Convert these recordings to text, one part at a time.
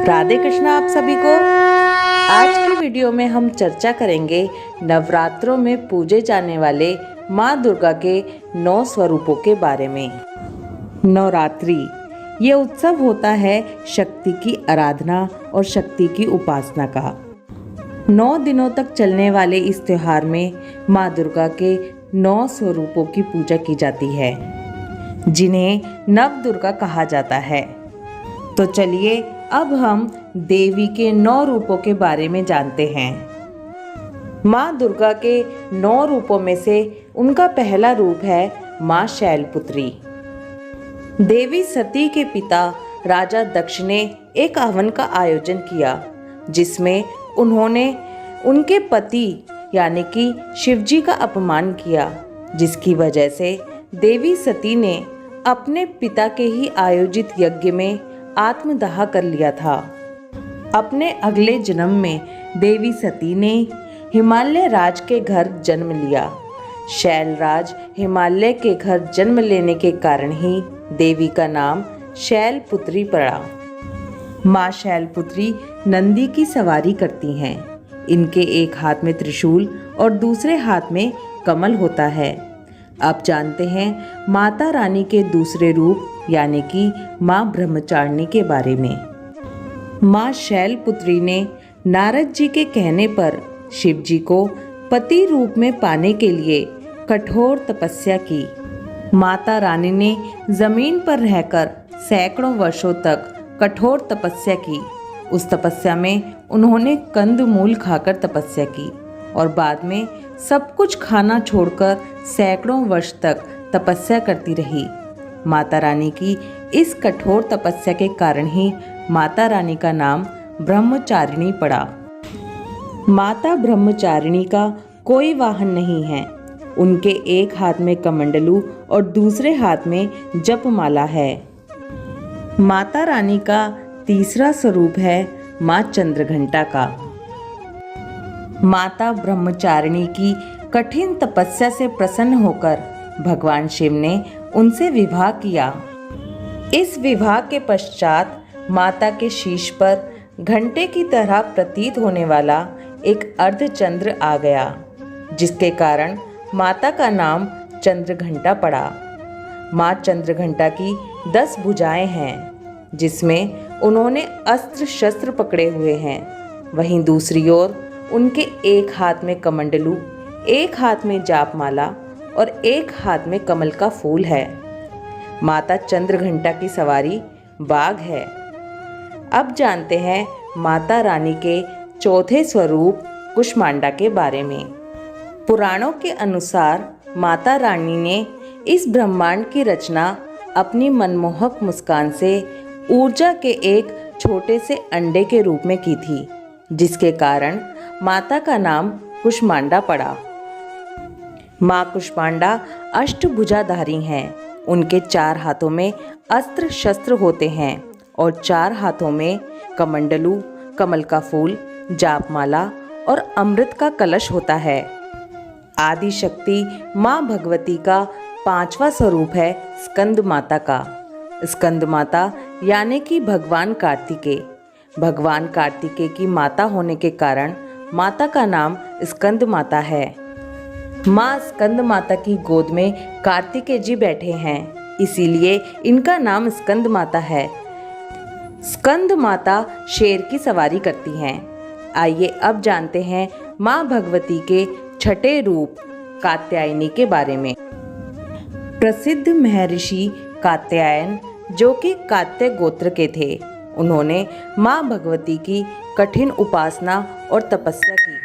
राधे कृष्ण आप सभी को। आज की वीडियो में हम चर्चा करेंगे नवरात्रों में पूजे जाने वाले माँ दुर्गा के 9 स्वरूपों के बारे में। नवरात्रि ये उत्सव होता है शक्ति की आराधना और शक्ति की उपासना का। 9 दिनों तक चलने वाले इस त्योहार में माँ दुर्गा के 9 स्वरूपों की पूजा की जाती है, जिन्हें नव दुर्गा कहा जाता है। तो चलिए अब हम देवी के 9 रूपों के बारे में जानते हैं। माँ दुर्गा के 9 रूपों में से उनका पहला रूप है माँ शैलपुत्री। देवी सती के पिता राजा दक्ष ने एक हवन का आयोजन किया, जिसमें उन्होंने उनके पति यानी कि शिवजी का अपमान किया, जिसकी वजह से देवी सती ने अपने पिता के ही आयोजित यज्ञ में आत्मदाह कर लिया था। अपने अगले जन्म में देवी सती ने हिमालय राज के घर जन्म लिया। शैलराज हिमालय के घर जन्म लेने के कारण ही देवी का नाम शैलपुत्री पड़ा। माँ शैलपुत्री नंदी की सवारी करती हैं। इनके एक हाथ में त्रिशूल और दूसरे हाथ में कमल होता है। अब जानते हैं माता रानी के दूसरे रूप यानी कि माँ ब्रह्मचारिणी के बारे में। माँ शैलपुत्री ने नारद जी के कहने पर शिव जी को पति रूप में पाने के लिए कठोर तपस्या की। माता रानी ने जमीन पर रहकर सैकड़ों वर्षों तक कठोर तपस्या की। उस तपस्या में उन्होंने कंदमूल खाकर तपस्या की और बाद में सब कुछ खाना छोड़कर सैकड़ों वर्ष तक तपस्या करती रही। माता रानी की इस कठोर तपस्या के कारण ही माता रानी का नाम ब्रह्मचारिणी पड़ा। माता ब्रह्मचारिणी का कोई वाहन नहीं है। उनके एक हाथ में कमंडलू और दूसरे हाथ में जपमाला है। माता रानी का तीसरा स्वरूप है माँ चंद्रघंटा का। माता ब्रह्मचारिणी की कठिन तपस्या से प्रसन्न होकर भगवान शिव ने उनसे विवाह किया। इस विवाह के पश्चात माता के शीश पर घंटे की तरह प्रतीत होने वाला एक अर्धचंद्र आ गया, जिसके कारण माता का नाम चंद्रघंटा पड़ा। माँ चंद्रघंटा की 10 भुजाएं हैं, जिसमें उन्होंने अस्त्र शस्त्र पकड़े हुए हैं। वहीं दूसरी ओर उनके एक हाथ में कमंडलू, एक हाथ में जापमाला और एक हाथ में कमल का फूल है। माता चंद्रघंटा की सवारी बाघ है। अब जानते हैं माता रानी के चौथे स्वरूप कुष्मांडा के बारे में। पुराणों के अनुसार माता रानी ने इस ब्रह्मांड की रचना अपनी मनमोहक मुस्कान से ऊर्जा के एक छोटे से अंडे के रूप में की थी, जिसके कारण माता का नाम कुष्मांडा पड़ा। माँ कुष्मांडा अष्टभुजाधारी हैं। उनके 4 हाथों में अस्त्र शस्त्र होते हैं और 4 हाथों में कमंडलू, कमल का फूल, जापमाला और अमृत का कलश होता है। आदि शक्ति माँ भगवती का 5वां स्वरूप है स्कंद माता का। स्कंद माता यानी कि भगवान कार्तिकेय। भगवान कार्तिकेय की माता होने के कारण माता का नाम स्कंद माता है। माँ स्कंद माता की गोद में कार्तिकेय जी बैठे हैं, इसीलिए इनका नाम स्कंद माता है। स्कंद माता शेर की सवारी करती हैं। आइए अब जानते हैं माँ भगवती के 6ठे रूप कात्यायनी के बारे में। प्रसिद्ध महर्षि कात्यायन, जो कि कात्य गोत्र के थे, उन्होंने माँ भगवती की कठिन उपासना और तपस्या की।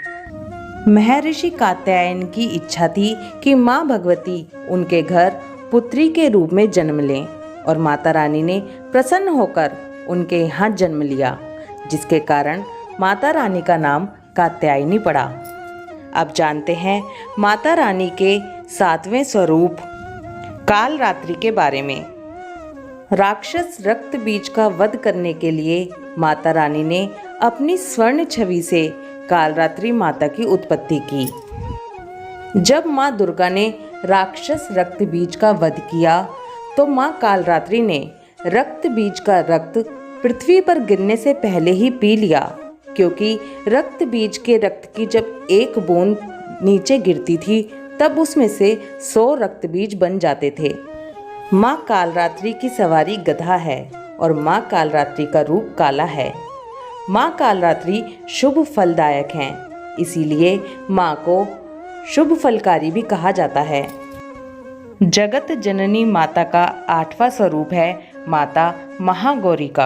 महर्षि कात्यायन की इच्छा थी कि माँ भगवती उनके घर पुत्री के रूप में जन्म लें और माता रानी ने प्रसन्न होकर उनके यहाँ जन्म लिया, जिसके कारण माता रानी का नाम कात्यायनी पड़ा। अब जानते हैं माता रानी के 7वें स्वरूप कालरात्रि के बारे में। राक्षस रक्त बीज का वध करने के लिए माता रानी ने अपनी स्वर्ण छवि से कालरात्रि माता की उत्पत्ति की। जब माँ दुर्गा ने राक्षस रक्त बीज का वध किया, तो माँ कालरात्रि ने रक्त बीज का रक्त पृथ्वी पर गिरने से पहले ही पी लिया, क्योंकि रक्त बीज के रक्त की जब एक बूंद नीचे गिरती थी तब उसमें से 100 रक्त बीज बन जाते थे। माँ कालरात्रि की सवारी गधा है और माँ कालरात्रि का रूप काला है। माँ कालरात्रि शुभ फलदायक हैं, इसीलिए माँ को शुभ फलकारी भी कहा जाता है। जगत जननी माता का 8वां स्वरूप है माता महागौरी का।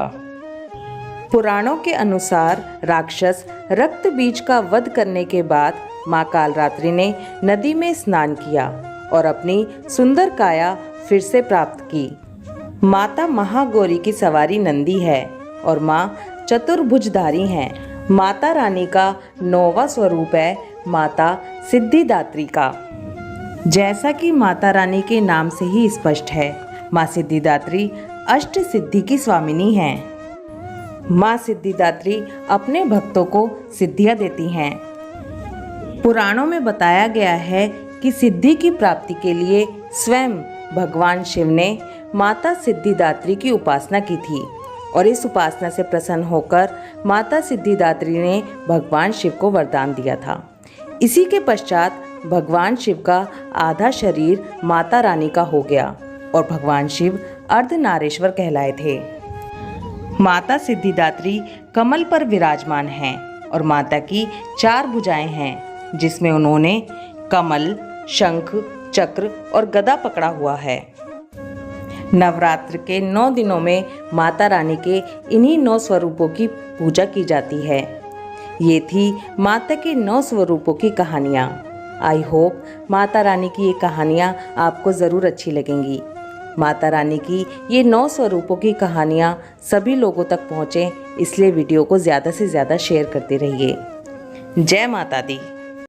पुराणों के अनुसार राक्षस रक्त बीज का वध करने के बाद माँ कालरात्रि ने नदी में स्नान किया और अपनी सुंदर काया फिर से प्राप्त की। माता महागौरी की सवारी नंदी है और माँ चतुर्भुजधारी हैं। माता रानी का 9वां स्वरूप है माता सिद्धिदात्री का। जैसा कि माता रानी के नाम से ही स्पष्ट है, माँ सिद्धिदात्री अष्ट सिद्धि की स्वामिनी हैं। माँ सिद्धिदात्री अपने भक्तों को सिद्धियाँ देती हैं। पुराणों में बताया गया है कि सिद्धि की प्राप्ति के लिए स्वयं भगवान शिव ने माता सिद्धिदात्री की उपासना की थी और इस उपासना से प्रसन्न होकर माता सिद्धिदात्री ने भगवान शिव को वरदान दिया था। इसी के पश्चात भगवान शिव का आधा शरीर माता रानी का हो गया और भगवान शिव अर्धनारीश्वर कहलाए थे। माता सिद्धिदात्री कमल पर विराजमान हैं और माता की 4 भुजाएं हैं, जिसमें उन्होंने कमल, शंख, चक्र और गदा पकड़ा हुआ है। नवरात्र के 9 दिनों में माता रानी के इन्हीं 9 स्वरूपों की पूजा की जाती है। ये थी माता के 9 स्वरूपों की कहानियाँ। आई होप माता रानी की ये कहानियाँ आपको ज़रूर अच्छी लगेंगी। माता रानी की ये 9 स्वरूपों की कहानियाँ सभी लोगों तक पहुँचें, इसलिए वीडियो को ज़्यादा से ज़्यादा शेयर करते रहिए। जय माता दी।